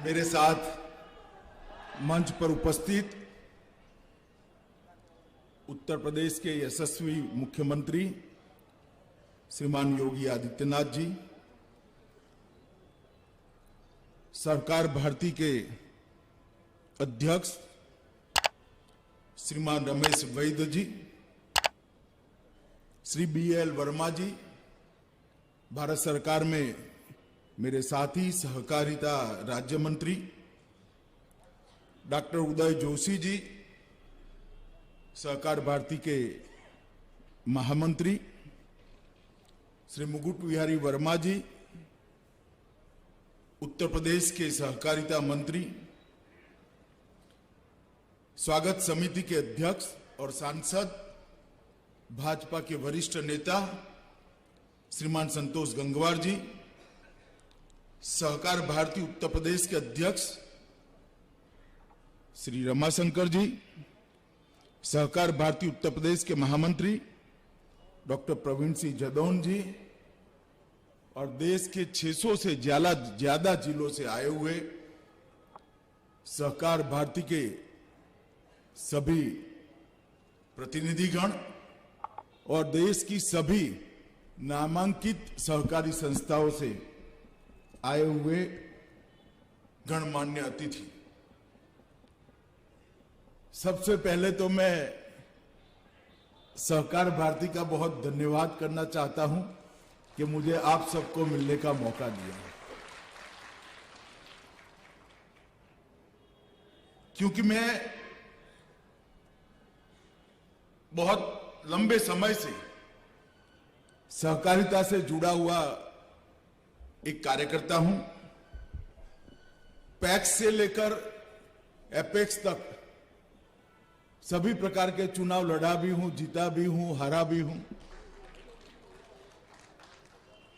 मेरे साथ मंच पर उपस्थित उत्तर प्रदेश के यशस्वी मुख्यमंत्री श्रीमान योगी आदित्यनाथ जी, सहकार भारती के अध्यक्ष श्रीमान रमेश वैद्य जी, श्री BL वर्मा जी, भारत सरकार में मेरे साथी सहकारिता राज्य मंत्री डॉक्टर उदय जोशी जी, सहकार भारती के महामंत्री श्री मुकुट बिहारी वर्मा जी, उत्तर प्रदेश के सहकारिता मंत्री, स्वागत समिति के अध्यक्ष और सांसद भाजपा के वरिष्ठ नेता श्रीमान संतोष गंगवार जी, सहकार भारती उत्तर प्रदेश के अध्यक्ष श्री रमाशंकर जी, सहकार भारती उत्तर प्रदेश के महामंत्री डॉक्टर प्रवीण सिंह जदौन जी और देश के 600 से ज्यादा जिलों से आए हुए सहकार भारती के सभी प्रतिनिधिगण और देश की सभी नामांकित सहकारी संस्थाओं से आए हुए गणमान्य अतिथि, सबसे पहले तो मैं सहकार भारती का बहुत धन्यवाद करना चाहता हूं कि मुझे आप सबको मिलने का मौका दिया, क्योंकि मैं बहुत लंबे समय से सहकारिता से जुड़ा हुआ एक कार्यकर्ता हूं। पैक्स से लेकर एपेक्स तक सभी प्रकार के चुनाव लड़ा भी हूं, जीता भी हूं, हारा भी हूं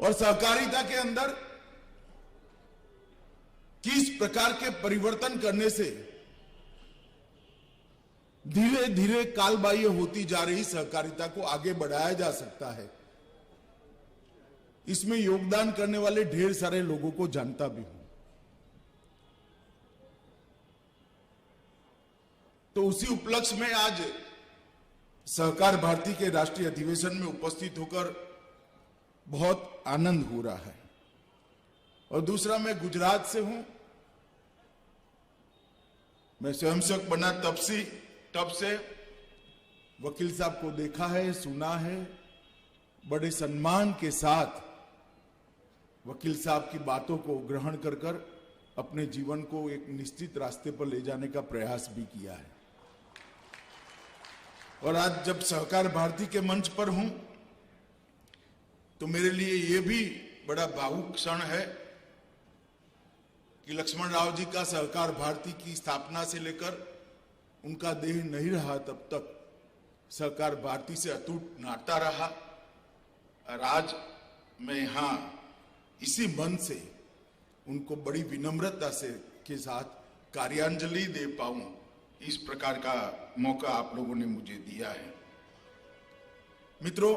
और सहकारिता के अंदर किस प्रकार के परिवर्तन करने से धीरे धीरे कालबाह्य होती जा रही सहकारिता को आगे बढ़ाया जा सकता है, इसमें योगदान करने वाले ढेर सारे लोगों को जानता भी हूं। तो उसी उपलक्ष्य में आज सहकार भारती के राष्ट्रीय अधिवेशन में उपस्थित होकर बहुत आनंद हो रहा है। और दूसरा, मैं गुजरात से हूं। मैं स्वयंसेवक बना तब से वकील साहब को देखा है, सुना है, बड़े सम्मान के साथ वकील साहब की बातों को ग्रहण कर अपने जीवन को एक निश्चित रास्ते पर ले जाने का प्रयास भी किया है। और आज जब सहकार भारती के मंच पर हूं तो मेरे लिए यह भी बड़ा भावुक क्षण है कि लक्ष्मण राव जी का सहकार भारती की स्थापना से लेकर उनका देह नहीं रहा तब तक सहकार भारती से अटूट नाता रहा। और आज मैं यहां इसी मन से उनको बड़ी विनम्रता से के साथ कार्यांजलि दे पाऊं, इस प्रकार का मौका आप लोगों ने मुझे दिया है। मित्रों,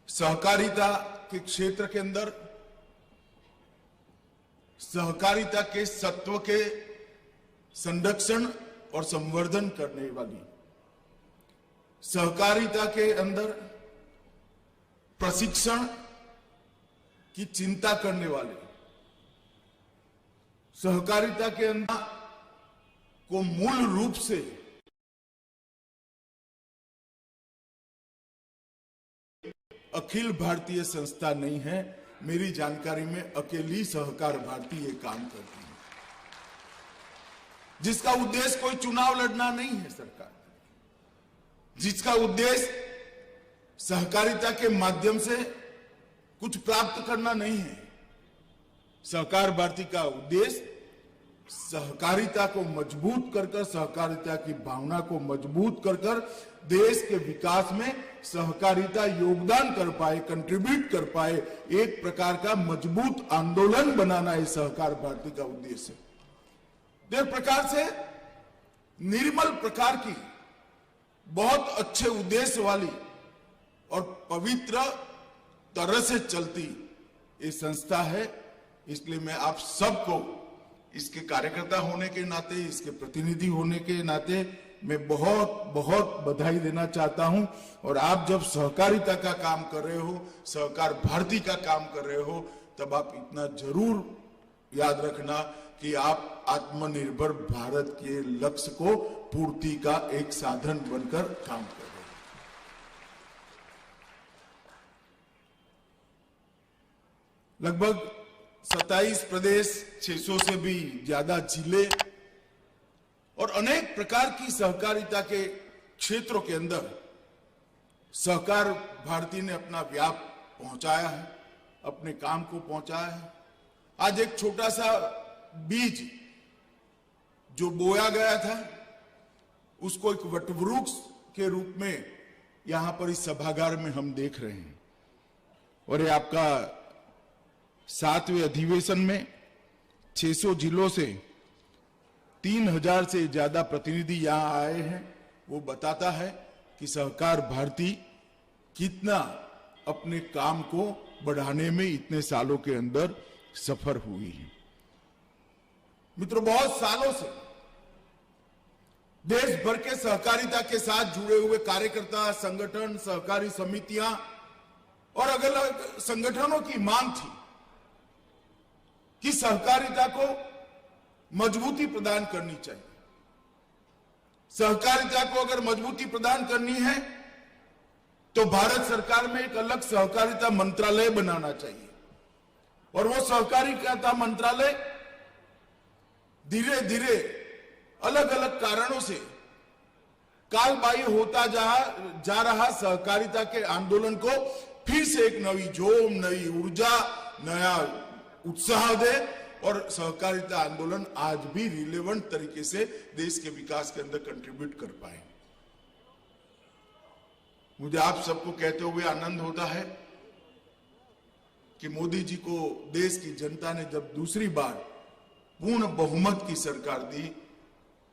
सहकारिता के क्षेत्र के अंदर सहकारिता के सत्व के संरक्षण और संवर्धन करने वाली, सहकारिता के अंदर प्रशिक्षण की चिंता करने वाले, सहकारिता के अंदर को मूल रूप से अखिल भारतीय संस्था नहीं है। मेरी जानकारी में अकेली सहकार भारती ये काम करती है, जिसका उद्देश्य कोई चुनाव लड़ना नहीं है सरकार, जिसका उद्देश्य सहकारिता के माध्यम से कुछ प्राप्त करना नहीं है। सहकार भारती का उद्देश्य सहकारिता को मजबूत कर सहकारिता की भावना को मजबूत कर देश के विकास में सहकारिता योगदान कर पाए, कंट्रीब्यूट कर पाए, एक प्रकार का मजबूत आंदोलन बनाना है सहकार भारती का उद्देश्य। इस प्रकार से निर्मल प्रकार की बहुत अच्छे उद्देश्य वाली और पवित्र तरह से चलती ये संस्था है इसलिए मैं आप सबको इसके कार्यकर्ता होने के नाते, इसके प्रतिनिधि होने के नाते मैं बहुत बहुत बधाई देना चाहता हूं। और आप जब सहकारिता का काम कर रहे हो, सहकार भारती का काम कर रहे हो, तब आप इतना जरूर याद रखना कि आप आत्मनिर्भर भारत के लक्ष्य को पूर्ति का एक साधन बनकर काम कर रहे हो। लगभग 27 प्रदेश, 600 से भी ज्यादा जिले और अनेक प्रकार की सहकारिता के क्षेत्रों के अंदर सहकार भारती ने अपना व्याप पहुंचाया है, अपने काम को पहुंचाया है। आज एक छोटा सा बीज जो बोया गया था, उसको एक वटवृक्ष के रूप में यहां पर इस सभागार में हम देख रहे हैं। और ये आपका 7वें अधिवेशन में 600 जिलों से 3000 से ज्यादा प्रतिनिधि यहां आए हैं। वो बताता है कि सहकार भारती कितना अपने काम को बढ़ाने में इतने सालों के अंदर सफल हुई है। मित्रों, बहुत सालों से देश भर के सहकारिता के साथ जुड़े हुए कार्यकर्ता, संगठन, सहकारी समितियां और अलग अलग संगठनों की मांग थी कि सहकारिता को मजबूती प्रदान करनी चाहिए। सहकारिता को अगर मजबूती प्रदान करनी है तो भारत सरकार में एक अलग सहकारिता मंत्रालय बनाना चाहिए। और वो सहकारिता मंत्रालय धीरे धीरे अलग अलग कारणों से कालबाह्य होता जा रहा सहकारिता के आंदोलन को फिर से एक नई जोम, नई ऊर्जा, नया उत्साह दे और सहकारिता आंदोलन आज भी रिलेवेंट तरीके से देश के विकास के अंदर कंट्रीब्यूट कर पाए। मुझे आप सबको कहते हुए आनंद होता है कि मोदी जी को देश की जनता ने जब दूसरी बार पूर्ण बहुमत की सरकार दी,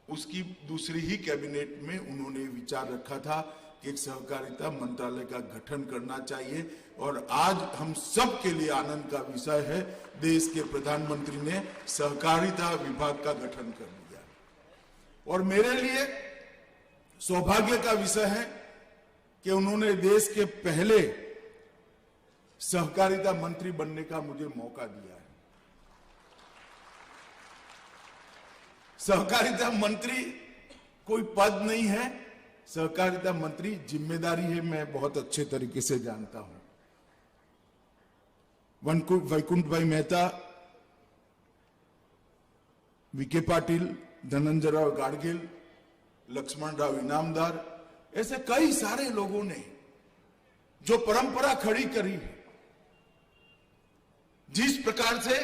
उसकी दूसरी ही कैबिनेट में उन्होंने विचार रखा था कि एक सहकारिता मंत्रालय का गठन करना चाहिए। और आज हम सब के लिए आनंद का विषय है, देश के प्रधानमंत्री ने सहकारिता विभाग का गठन कर दिया। और मेरे लिए सौभाग्य का विषय है कि उन्होंने देश के पहले सहकारिता मंत्री बनने का मुझे मौका दिया है। सहकारिता मंत्री कोई पद नहीं है, सहकारिता मंत्री जिम्मेदारी है, मैं बहुत अच्छे तरीके से जानता हूं। वैकुंठ भाई मेहता, वीके पाटिल, धनंजय राव गाडगिल, लक्ष्मण राव इनामदार, ऐसे कई सारे लोगों ने जो परंपरा खड़ी करी है, जिस प्रकार से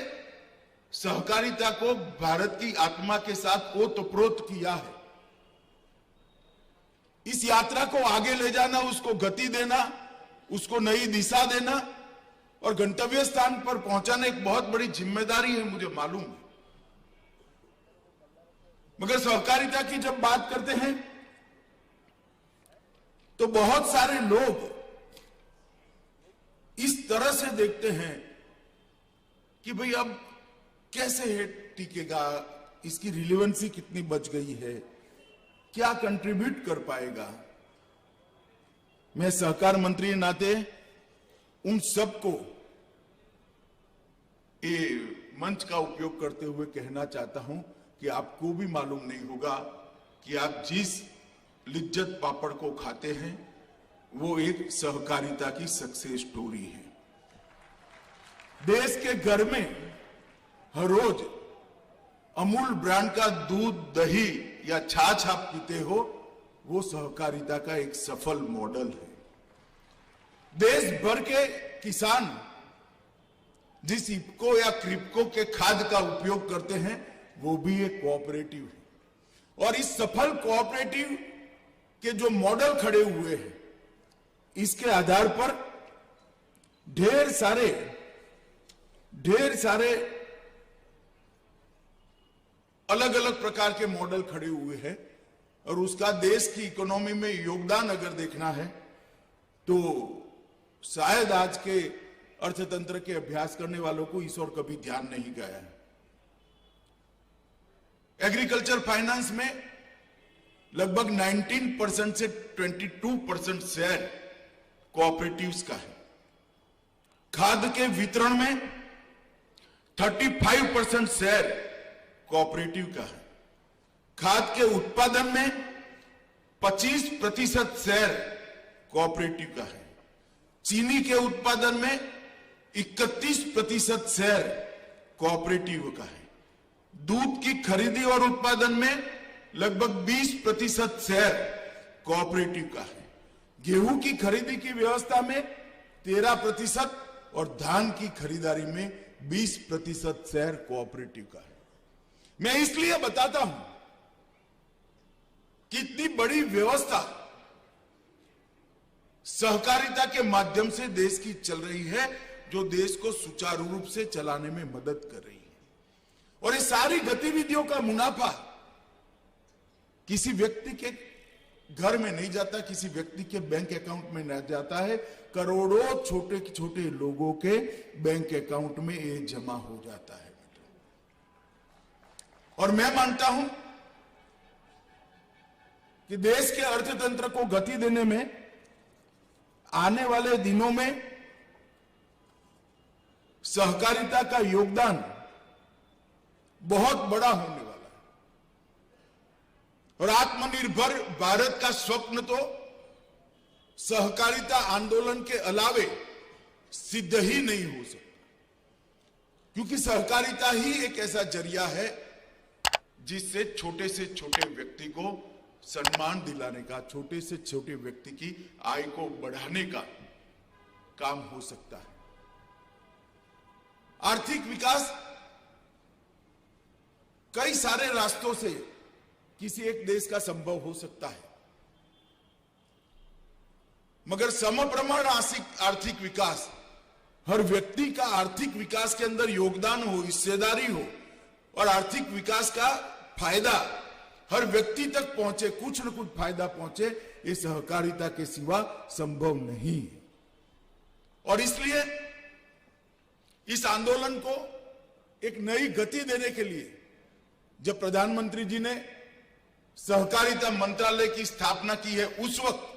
सहकारिता को भारत की आत्मा के साथ ओतप्रोत किया है, इस यात्रा को आगे ले जाना, उसको गति देना, उसको नई दिशा देना और गंतव्य स्थान पर पहुंचाना एक बहुत बड़ी जिम्मेदारी है, मुझे मालूम है। मगर सहकारिता की जब बात करते हैं तो बहुत सारे लोग इस तरह से देखते हैं कि भाई अब कैसे है टिकेगा, इसकी रिलेवेंसी कितनी बच गई है, क्या कंट्रीब्यूट कर पाएगा। मैं सहकार मंत्री के नाते उन सबको ये मंच का उपयोग करते हुए कहना चाहता हूं कि आपको भी मालूम नहीं होगा कि आप जिस लिज्जत पापड़ को खाते हैं वो एक सहकारिता की सक्सेस स्टोरी है। देश के घर में हर रोज अमूल ब्रांड का दूध, दही या छाछ आप पीते हो, वो सहकारिता का एक सफल मॉडल है। देश भर के किसान जिस इफ्को या क्रिप्को के खाद का उपयोग करते हैं वो भी एक कोऑपरेटिव है। और इस सफल कोऑपरेटिव के जो मॉडल खड़े हुए हैं, इसके आधार पर ढेर सारे अलग अलग प्रकार के मॉडल खड़े हुए हैं। और उसका देश की इकोनॉमी में योगदान अगर देखना है तो शायद आज के अर्थतंत्र के अभ्यास करने वालों को इस और कभी ध्यान नहीं गया है। एग्रीकल्चर फाइनेंस में लगभग 19% से 22% शेयर कोऑपरेटिव्स का है। खाद के वितरण में 35% शेयर कोऑपरेटिव का है। खाद के उत्पादन में 25% शेयर कोऑपरेटिव का है। चीनी के उत्पादन में 31% शेयर कोऑपरेटिव का है। दूध की खरीदी और उत्पादन में लगभग 20% शेयर कोऑपरेटिव का है। गेहूं की खरीदी की व्यवस्था में 13% और धान की खरीदारी में 20% शेयर कोऑपरेटिव का है। मैं इसलिए बताता हूं कि इतनी बड़ी व्यवस्था सहकारिता के माध्यम से देश की चल रही है, जो देश को सुचारू रूप से चलाने में मदद कर रही है। और ये सारी गतिविधियों का मुनाफा किसी व्यक्ति के घर में नहीं जाता, किसी व्यक्ति के बैंक अकाउंट में नहीं जाता है, करोड़ों छोटे छोटे लोगों के बैंक अकाउंट में ये जमा हो जाता है। और मैं मानता हूं कि देश के अर्थतंत्र को गति देने में आने वाले दिनों में सहकारिता का योगदान बहुत बड़ा होने वाला है। और आत्मनिर्भर भारत का स्वप्न तो सहकारिता आंदोलन के अलावे सिद्ध ही नहीं हो सकता, क्योंकि सहकारिता ही एक ऐसा जरिया है जिससे छोटे से छोटे व्यक्ति को सम्मान दिलाने का, छोटे से छोटे व्यक्ति की आय को बढ़ाने का काम हो सकता है। आर्थिक विकास कई सारे रास्तों से किसी एक देश का संभव हो सकता है, मगर समप्रमाण आर्थिक विकास, हर व्यक्ति का आर्थिक विकास के अंदर योगदान हो, हिस्सेदारी हो और आर्थिक विकास का फायदा हर व्यक्ति तक पहुंचे, कुछ न कुछ फायदा पहुंचे, ये सहकारिता के सिवा संभव नहीं है। और इसलिए इस आंदोलन को एक नई गति देने के लिए जब प्रधानमंत्री जी ने सहकारिता मंत्रालय की स्थापना की है, उस वक्त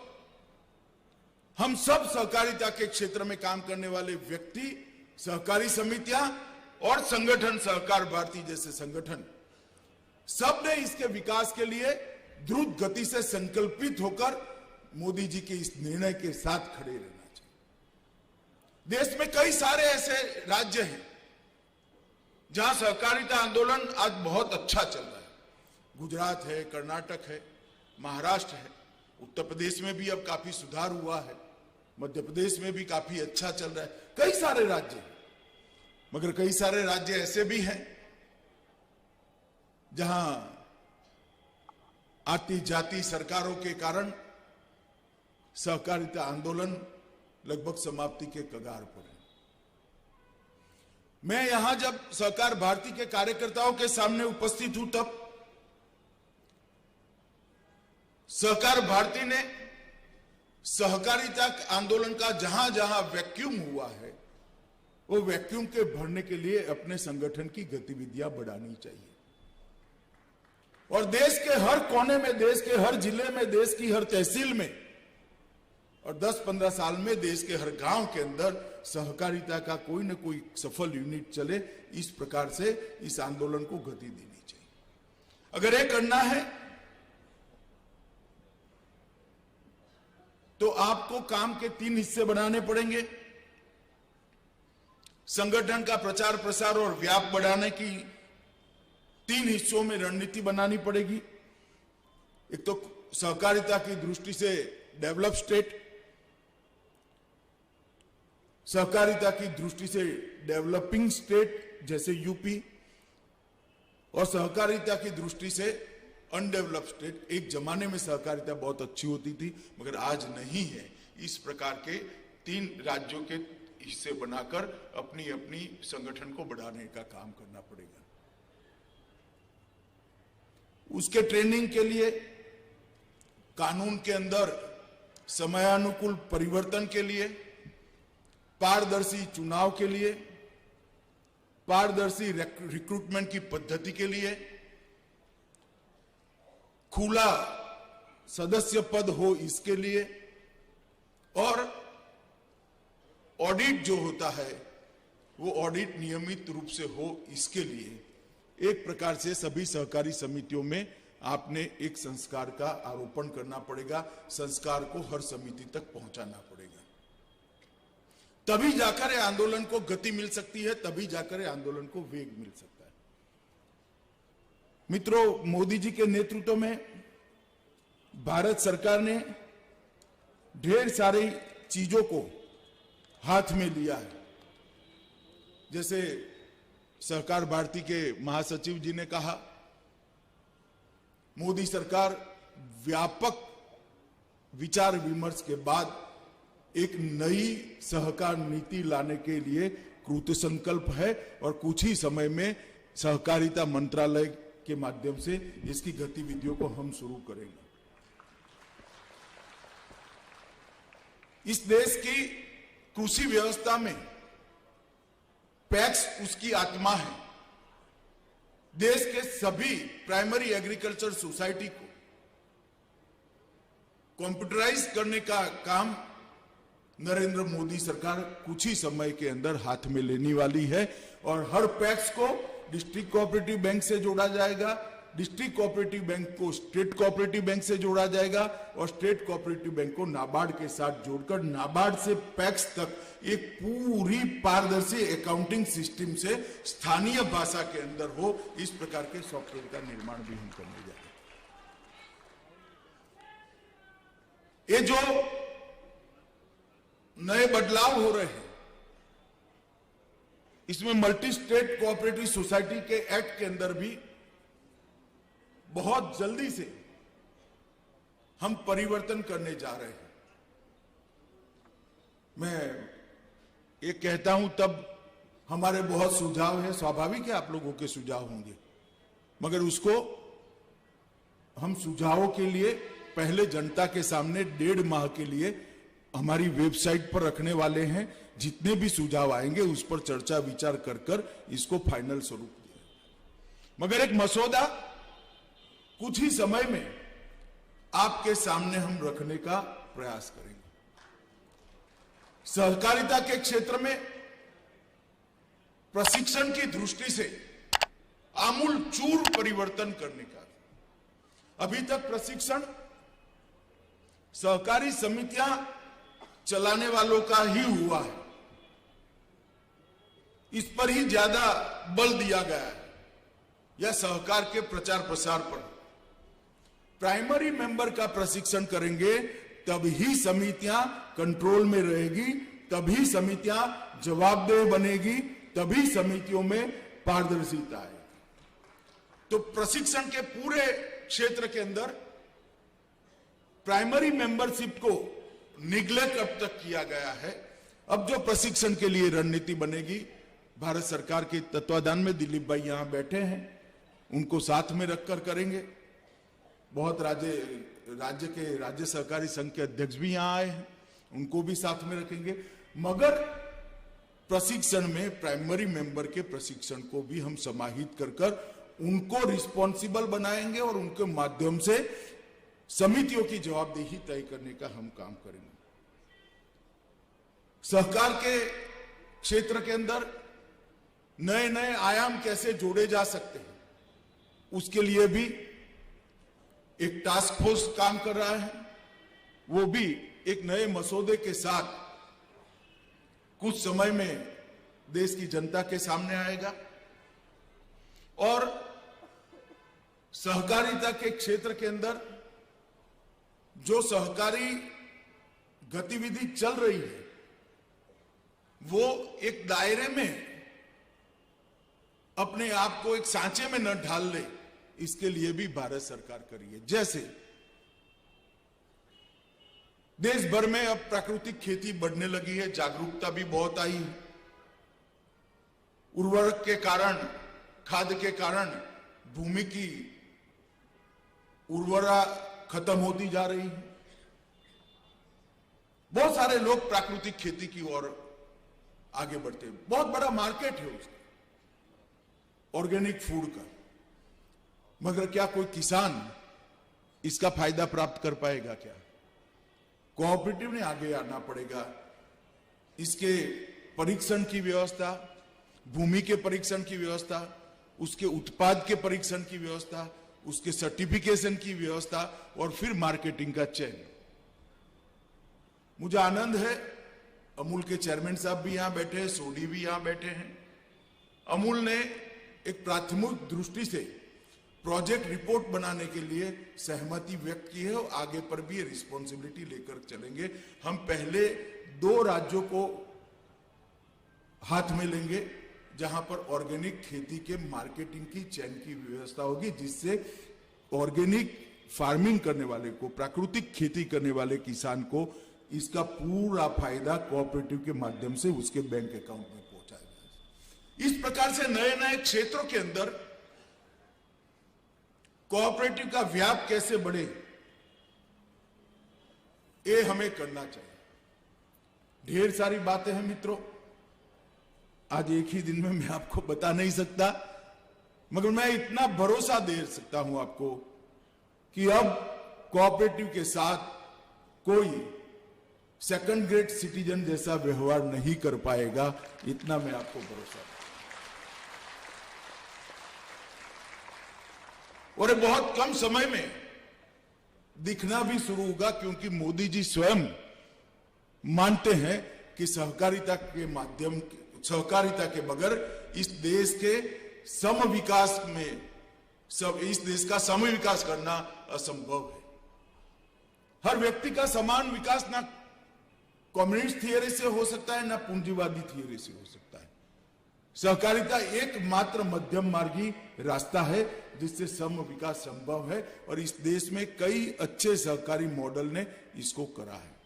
हम सब सहकारिता के क्षेत्र में काम करने वाले व्यक्ति, सहकारी समितियां और संगठन, सहकार भारती जैसे संगठन, सब ने इसके विकास के लिए द्रुत गति से संकल्पित होकर मोदी जी के इस निर्णय के साथ खड़े रहना चाहिए। देश में कई सारे ऐसे राज्य हैं जहां सहकारिता आंदोलन आज बहुत अच्छा चल रहा है। गुजरात है, कर्नाटक है, महाराष्ट्र है, उत्तर प्रदेश में भी अब काफी सुधार हुआ है, मध्य प्रदेश में भी काफी अच्छा चल रहा है। कई सारे राज्य हैं, मगर कई सारे राज्य ऐसे भी हैं जहां आती जाती सरकारों के कारण सहकारिता आंदोलन लगभग समाप्ति के कगार पर है। मैं यहां जब सहकार भारती के कार्यकर्ताओं के सामने उपस्थित हूं, तब सहकार भारती ने सहकारिता आंदोलन का जहां जहां वैक्यूम हुआ है, वो वैक्यूम के भरने के लिए अपने संगठन की गतिविधियां बढ़ानी चाहिए। और देश के हर कोने में, देश के हर जिले में, देश की हर तहसील में और 10-15 साल में देश के हर गांव के अंदर सहकारिता का कोई न कोई सफल यूनिट चले, इस प्रकार से इस आंदोलन को गति देनी चाहिए। अगर ये करना है तो आपको काम के 3 हिस्से बनाने पड़ेंगे। संगठन का प्रचार प्रसार और व्याप बढ़ाने की 3 हिस्सों में रणनीति बनानी पड़ेगी। एक तो सहकारिता की दृष्टि से डेवलप स्टेट, सहकारिता की दृष्टि से डेवलपिंग स्टेट जैसे यूपी, और सहकारिता की दृष्टि से अनडेवलप्ड स्टेट। एक जमाने में सहकारिता बहुत अच्छी होती थी, मगर आज नहीं है। इस प्रकार के 3 राज्यों के हिस्से बनाकर अपनी अपनी संगठन को बढ़ाने का काम करना पड़ेगा। उसके ट्रेनिंग के लिए कानून के अंदर समयानुकूल परिवर्तन के लिए पारदर्शी चुनाव के लिए, पारदर्शी रिक्रूटमेंट की पद्धति के लिए, खुला सदस्य पद हो इसके लिए, और ऑडिट जो होता है वो ऑडिट नियमित रूप से हो इसके लिए एक प्रकार से सभी सहकारी समितियों में आपने एक संस्कार का आरोपण करना पड़ेगा, संस्कार को हर समिति तक पहुंचाना पड़ेगा। तभी जाकर ये आंदोलन को गति मिल सकती है, तभी जाकर ये आंदोलन को वेग मिल सकता है। मित्रों, मोदी जी के नेतृत्व में भारत सरकार ने ढेर सारी चीजों को हाथ में लिया है। जैसे सहकार भारती के महासचिव जी ने कहा, मोदी सरकार व्यापक विचार विमर्श के बाद एक नई सहकार नीति लाने के लिए कृत संकल्प है और कुछ ही समय में सहकारिता मंत्रालय के माध्यम से इसकी गतिविधियों को हम शुरू करेंगे। इस देश की कृषि व्यवस्था में पैक्स उसकी आत्मा है। देश के सभी प्राइमरी एग्रीकल्चर सोसाइटी को कंप्यूटराइज करने का काम नरेंद्र मोदी सरकार कुछ ही समय के अंदर हाथ में लेने वाली है और हर पैक्स को डिस्ट्रिक्ट कोऑपरेटिव बैंक से जोड़ा जाएगा, डिस्ट्रिक्ट कोऑपरेटिव बैंक को स्टेट कोऑपरेटिव बैंक से जोड़ा जाएगा और स्टेट कोऑपरेटिव बैंक को नाबार्ड के साथ जोड़कर नाबार्ड से पैक्स तक एक पूरी पारदर्शी अकाउंटिंग सिस्टम से स्थानीय भाषा के अंदर हो, इस प्रकार के सॉफ्टवेयर का निर्माण भी हम करने जा रहे हैं। ये जो नए बदलाव हो रहे हैं, इसमें मल्टी स्टेट कोऑपरेटिव सोसाइटी के एक्ट के अंदर भी बहुत जल्दी से हम परिवर्तन करने जा रहे हैं। मैं ये कहता हूं तब हमारे बहुत सुझाव हैं, स्वाभाविक है आप लोगों के सुझाव होंगे, मगर उसको हम सुझावों के लिए पहले जनता के सामने 1.5 माह के लिए हमारी वेबसाइट पर रखने वाले हैं। जितने भी सुझाव आएंगे उस पर चर्चा विचार कर इसको फाइनल स्वरूप दिया। मगर एक मसौदा कुछ ही समय में आपके सामने हम रखने का प्रयास करेंगे। सहकारिता के क्षेत्र में प्रशिक्षण की दृष्टि से आमूल चूर परिवर्तन करने का। अभी तक प्रशिक्षण सहकारी समितियां चलाने वालों का ही हुआ है, इस पर ही ज्यादा बल दिया गया है, या सहकार के प्रचार प्रसार पर। प्राइमरी मेंबर का प्रशिक्षण करेंगे तभी समितियां कंट्रोल में रहेगी, तभी समितियां जवाबदेह बनेगी, तभी समितियों में पारदर्शिता आएगी। तो प्रशिक्षण के पूरे क्षेत्र के अंदर प्राइमरी मेंबरशिप को निग्लेक्ट अब तक किया गया है। अब जो प्रशिक्षण के लिए रणनीति बनेगी, भारत सरकार के तत्वाधान में दिलीप भाई यहां बैठे हैं, उनको साथ में रखकर करेंगे। बहुत राज्य सहकारी संघ के अध्यक्ष भी यहां आए हैं, उनको भी साथ में रखेंगे। मगर प्रशिक्षण में प्राइमरी मेंबर के प्रशिक्षण को भी हम समाहित कर उनको रिस्पॉन्सिबल बनाएंगे और उनके माध्यम से समितियों की जवाबदेही तय करने का हम काम करेंगे। सहकार के क्षेत्र के अंदर नए नए आयाम कैसे जोड़े जा सकते हैं, उसके लिए भी एक टास्क फोर्स काम कर रहा है। वो भी एक नए मसौदे के साथ कुछ समय में देश की जनता के सामने आएगा और सहकारिता के क्षेत्र के अंदर जो सहकारी गतिविधि चल रही है वो एक दायरे में अपने आप को एक सांचे में न ढाल ले, इसके लिए भी भारत सरकार कर रही है। जैसे देश भर में अब प्राकृतिक खेती बढ़ने लगी है, जागरूकता भी बहुत आई है। उर्वरक के कारण, खाद के कारण भूमि की उर्वरा खत्म होती जा रही है। बहुत सारे लोग प्राकृतिक खेती की ओर आगे बढ़ते हैं। बहुत बड़ा मार्केट है उसका ऑर्गेनिक फूड का, मगर क्या कोई किसान इसका फायदा प्राप्त कर पाएगा? क्या कोऑपरेटिव ने आगे आना पड़ेगा। इसके परीक्षण की व्यवस्था, भूमि के परीक्षण की व्यवस्था, उसके उत्पाद के परीक्षण की व्यवस्था, उसके सर्टिफिकेशन की व्यवस्था और फिर मार्केटिंग का चयन। मुझे आनंद है अमूल के चेयरमैन साहब भी यहां बैठे हैं, सोडी भी यहां बैठे हैं। अमूल ने एक प्राथमिक दृष्टि से प्रोजेक्ट रिपोर्ट बनाने के लिए सहमति व्यक्त की है और आगे पर भी रिस्पॉन्सिबिलिटी लेकर चलेंगे। हम पहले 2 राज्यों को हाथ में लेंगे जहां पर ऑर्गेनिक खेती के मार्केटिंग की चैन की व्यवस्था होगी, जिससे ऑर्गेनिक फार्मिंग करने वाले को, प्राकृतिक खेती करने वाले किसान को इसका पूरा फायदा कोऑपरेटिव के माध्यम से उसके बैंक अकाउंट में पहुंचाया जाए। इस प्रकार से नए नए क्षेत्रों के अंदर कोऑपरेटिव का व्याप कैसे बढ़े, ये हमें करना चाहिए। ढेर सारी बातें हैं मित्रों, आज एक ही दिन में मैं आपको बता नहीं सकता, मगर मैं इतना भरोसा दे सकता हूं आपको कि अब कोऑपरेटिव के साथ कोई सेकंड ग्रेड सिटीजन जैसा व्यवहार नहीं कर पाएगा, इतना मैं आपको भरोसा दूं। और बहुत कम समय में दिखना भी शुरू होगा, क्योंकि मोदी जी स्वयं मानते हैं कि सहकारिता के माध्यम, सहकारिता के बगैर इस देश के सम विकास में, इस देश का सम विकास करना असंभव है। हर व्यक्ति का समान विकास ना कम्युनिस्ट थियरी से हो सकता है, ना पूंजीवादी थियरी से हो सकता है। सहकारिता एकमात्र मध्यम मार्गी रास्ता है जिससे सम विकास संभव है, और इस देश में कई अच्छे सहकारी मॉडल ने इसको करा है।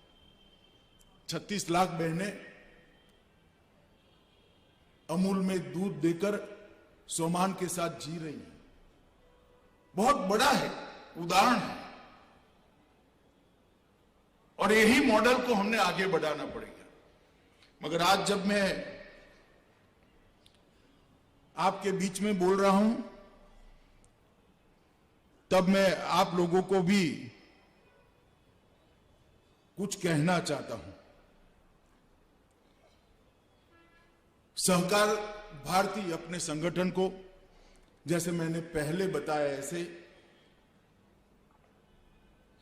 36 लाख बहनें अमूल में दूध देकर सम्मान के साथ जी रही हैं। बहुत बड़ा है, उदाहरण है, और यही मॉडल को हमने आगे बढ़ाना पड़ेगा। मगर आज जब मैं आपके बीच में बोल रहा हूं, तब मैं आप लोगों को भी कुछ कहना चाहता हूं। सहकार भारती अपने संगठन को, जैसे मैंने पहले बताया, ऐसे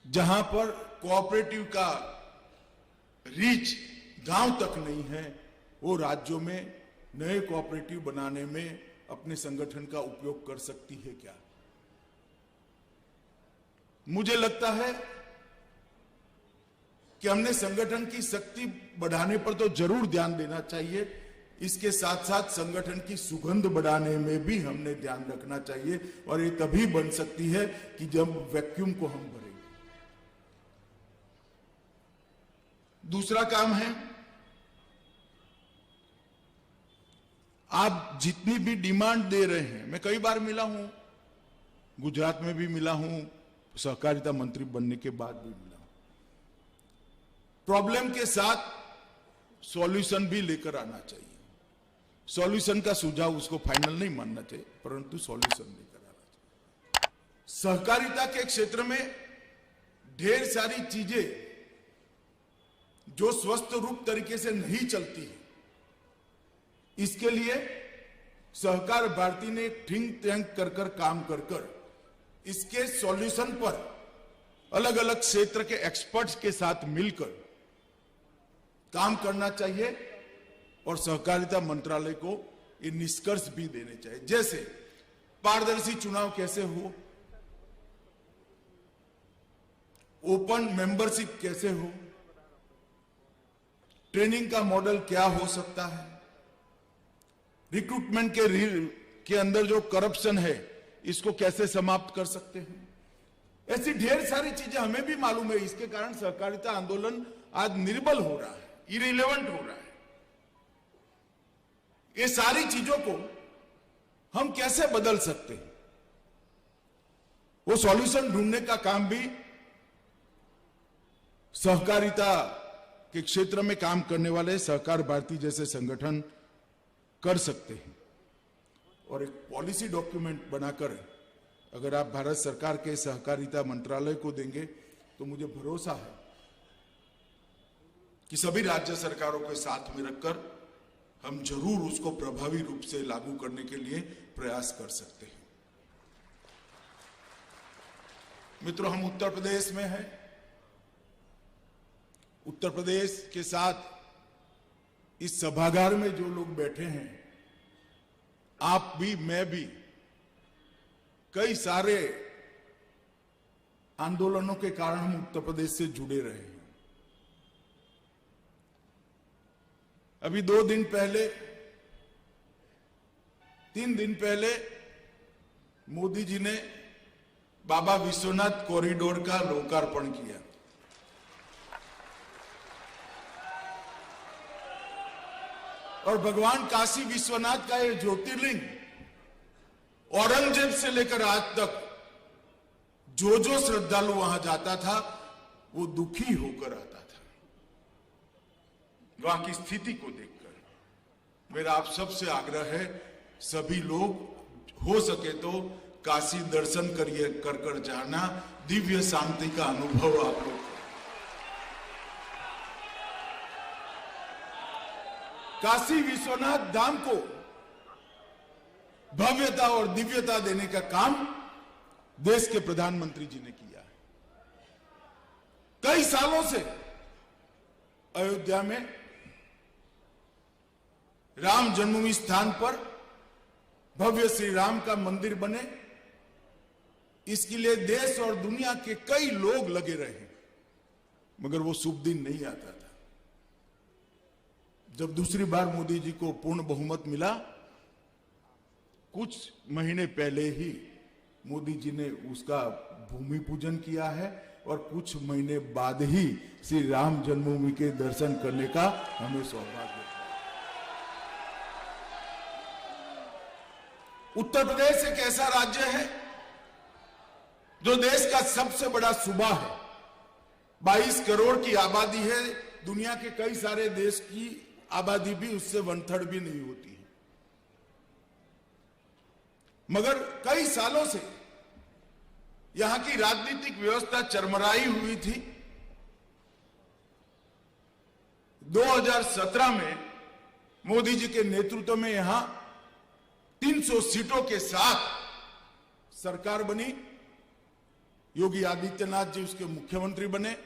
जहां पर कोऑपरेटिव का रीच गांव तक नहीं है, वो राज्यों में नए कोऑपरेटिव बनाने में अपने संगठन का उपयोग कर सकती है क्या? मुझे लगता है कि हमने संगठन की शक्ति बढ़ाने पर तो जरूर ध्यान देना चाहिए, इसके साथ साथ संगठन की सुगंध बढ़ाने में भी हमने ध्यान रखना चाहिए, और ये तभी बन सकती है कि जब वैक्यूम को हम भरेंगे। दूसरा काम है, आप जितनी भी डिमांड दे रहे हैं, मैं कई बार मिला हूं, गुजरात में भी मिला हूं, सहकारिता मंत्री बनने के बाद भी मिला हूं। प्रॉब्लम के साथ सॉल्यूशन भी लेकर आना चाहिए। सॉल्यूशन का सुझाव उसको फाइनल नहीं मानना चाहिए, परंतु सॉल्यूशन लेकर आना चाहिए। सहकारिता के क्षेत्र में ढेर सारी चीजें जो स्वस्थ रूप तरीके से नहीं चलती है, इसके लिए सहकार भारती ने एक थिंक टैंक कर काम कर इसके सॉल्यूशन पर अलग अलग क्षेत्र के एक्सपर्ट्स के साथ मिलकर काम करना चाहिए, और सहकारिता मंत्रालय को ये निष्कर्ष भी देने चाहिए। जैसे पारदर्शी चुनाव कैसे हो, ओपन मेंबरशिप कैसे हो, ट्रेनिंग का मॉडल क्या हो सकता है, रिक्रूटमेंट के अंदर जो करप्शन है इसको कैसे समाप्त कर सकते हैं। ऐसी ढेर सारी चीजें हमें भी मालूम है। इसके कारण सहकारिता आंदोलन आज निर्बल हो रहा है, इरिलेवेंट हो रहा है। ये सारी चीजों को हम कैसे बदल सकते हैं, वो सॉल्यूशन ढूंढने का काम भी सहकारिता के क्षेत्र में काम करने वाले सहकार भारती जैसे संगठन कर सकते हैं। और एक पॉलिसी डॉक्यूमेंट बनाकर अगर आप भारत सरकार के सहकारिता मंत्रालय को देंगे तो मुझे भरोसा है कि सभी राज्य सरकारों के साथ में रखकर हम जरूर उसको प्रभावी रूप से लागू करने के लिए प्रयास कर सकते हैं। मित्रों, हम उत्तर प्रदेश में हैं। उत्तर प्रदेश के साथ इस सभागार में जो लोग बैठे हैं, आप भी, मैं भी, कई सारे आंदोलनों के कारण हम उत्तर प्रदेश से जुड़े रहे हैं। अभी 2 दिन पहले, 3 दिन पहले मोदी जी ने बाबा विश्वनाथ कॉरिडोर का लोकार्पण किया। और भगवान काशी विश्वनाथ का ये ज्योतिर्लिंग औरंगजेब से लेकर आज तक जो श्रद्धालु वहां जाता था वो दुखी होकर आता था। वहां की स्थिति को देखकर मेरा आप सबसे आग्रह है, सभी लोग हो सके तो काशी दर्शन कर जाना, दिव्य शांति का अनुभव आप लोग। काशी विश्वनाथ धाम को भव्यता और दिव्यता देने का काम देश के प्रधानमंत्री जी ने किया है। कई सालों से अयोध्या में राम जन्मभूमि स्थान पर भव्य श्री राम का मंदिर बने, इसके लिए देश और दुनिया के कई लोग लगे रहे, मगर वो शुभ दिन नहीं आता था। जब दूसरी बार मोदी जी को पूर्ण बहुमत मिला, कुछ महीने पहले ही मोदी जी ने उसका भूमि पूजन किया है और कुछ महीने बाद ही श्री राम जन्मभूमि के दर्शन करने का हमें सौभाग्य। उत्तर प्रदेश एक ऐसा राज्य है जो देश का सबसे बड़ा सूबा है। 22 करोड़ की आबादी है। दुनिया के कई सारे देश की आबादी भी उससे 1/3 भी नहीं होती है। मगर कई सालों से यहां की राजनीतिक व्यवस्था चरमराई हुई थी। 2017 में मोदी जी के नेतृत्व में यहां 300 सीटों के साथ सरकार बनी। योगी आदित्यनाथ जी उसके मुख्यमंत्री बने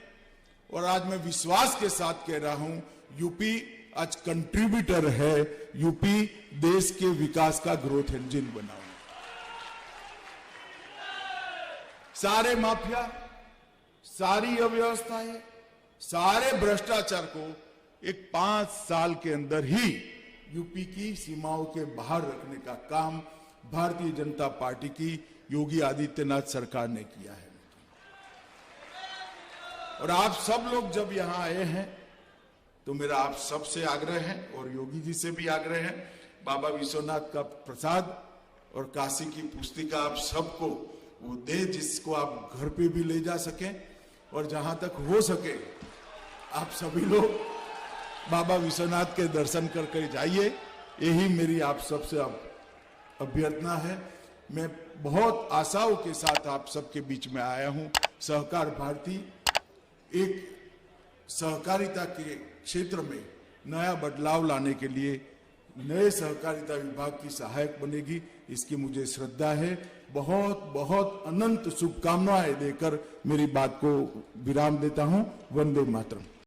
और आज मैं विश्वास के साथ कह रहा हूं, यूपी आज कंट्रीब्यूटर है। यूपी देश के विकास का ग्रोथ इंजन बना। सारे माफिया, सारी अव्यवस्थाएं, सारे भ्रष्टाचार को एक 5 साल के अंदर ही यूपी की सीमाओं के बाहर रखने का काम भारतीय जनता पार्टी की योगी आदित्यनाथ सरकार ने किया है। और आप सब लोग जब यहां आए हैं तो मेरा आप सबसे आग्रह है और योगी जी से भी आग्रह है, बाबा विश्वनाथ का प्रसाद और काशी की पुस्तिका आप सबको वो दे, जिसको आप घर पे भी ले जा सकें। और जहां तक हो सके आप सभी लोग बाबा विश्वनाथ के दर्शन करके जाइए। यही मेरी आप सबसे अभ्यर्थना है। मैं बहुत आशाओं के साथ आप सबके बीच में आया हूं। सहकार भारती एक सहकारिता के क्षेत्र में नया बदलाव लाने के लिए नए सहकारिता विभाग की सहायक बनेगी, इसकी मुझे श्रद्धा है। बहुत बहुत अनंत शुभकामनाएं देकर मेरी बात को विराम देता हूं। वंदे मातरम।